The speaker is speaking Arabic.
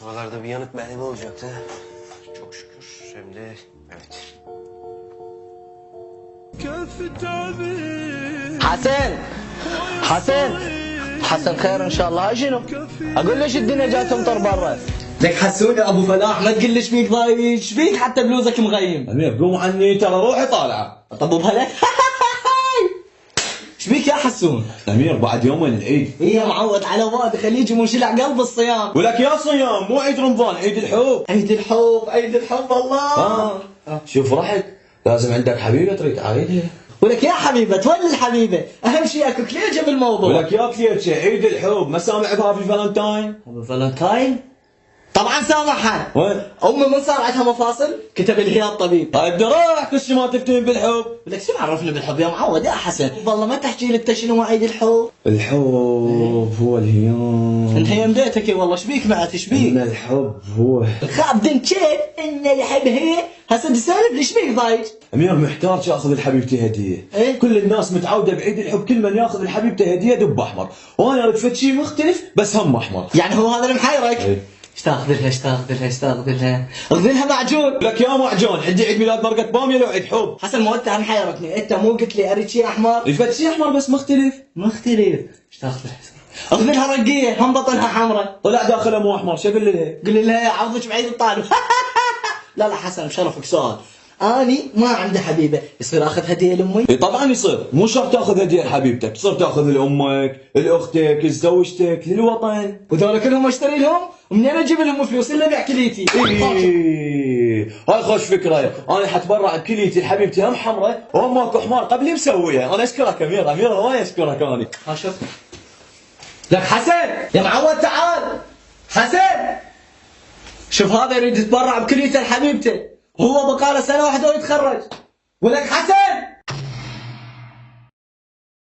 Buralarda bir yanık belge olacaktı. Çok şükür. Hem de evet. حسن حسن حسن خير ان شاء الله. هاي شنو؟ اقول ليش الدنيا جاي تمطر برا؟ لك حسون يا ابو فلاح ما تقول لي ايش بيك ضايج، ايش بيك حتى بلوزك مغيم. امير قوم عني ترى روحي طالعه. طب بهلك ايش بيك يا حسون؟ امير بعد يومين العيد. ايه يا معود على واد خليجي منشلع قلب الصيام. ولك يا صيام مو عيد رمضان، عيد الحب. عيد الحب عيد الحب الله. شوف رحت لازم عندك حبيبه تريد تعايدها. ولك يا حبيبه تولي الحبيبه، اهم شيء اكو كليجه بالموضوع. ولك يا كليتشه عيد الحب ما سامع بهابي فالنتاين؟ ابو فالنتاين؟ طبعا سامحها. وين؟ امي من صار عندها مفاصل كتب لي اياها الطبيب. هاي الدراع كل شي ما تفتهم بالحب. ولك شو عرفني بالحب يا معود يا حسن؟ والله ما تحكي لي انت شنو عيد الحب؟ الحب هو الهيام. انت هي مديتك والله ايش بيك معك ايش بيك؟ ان الحب هو خاب كيف ان الحب هي هسه تسالف ايش بيك ضايج؟ امير محتاج اخذ لحبيبتي هديه. إيه؟ كل الناس متعوده بعيد الحب كل من ياخذ لحبيبته هديه دب احمر، وانا اريد فد شيء مختلف بس هم احمر. يعني هو هذا اللي محيرك؟ إيه؟ ايش تاخذ لها ايش تاخذ لها ايش تاخذ لها؟ اخذ لها معجون. لك يا معجون عندي عيد ميلاد مرقة باميه لو عيد حب. حسن ما انت محيرتني، انت مو قلت لي اريد شيء احمر؟ فد شيء احمر بس مختلف. مختلف. ايش تاخذ لها؟ اخذ لها رقيه هم بطنها حمراء. طلع داخلها مو احمر، شو اقول لها؟ قل لها عوضك بعيد الطالب. لا لا حسن بشرفك سؤال، اني ما عندي حبيبه، يصير اخذ هديه لامي؟ اي طبعا يصير، مو شرط تاخذ هديه لحبيبتك، تصير تاخذ لامك، لاختك، لزوجتك، للوطن. وذولا كلهم اشتري لهم؟ ومنين اجيب لهم فلوس الا باكليتي؟ هاي خوش فكره، انا حتبرع بكليتي لحبيبتي هم حمراء وهم ماكو حمار قبلي مسويها، انا اشكرك امير، امير وايد اشكرك انا. ها شوف لك حسن يا معود تعال. حسن شوف هذا يريد يتبرع بكليته لحبيبته، هو بقاله سنه واحده ويتخرج. ولك حسن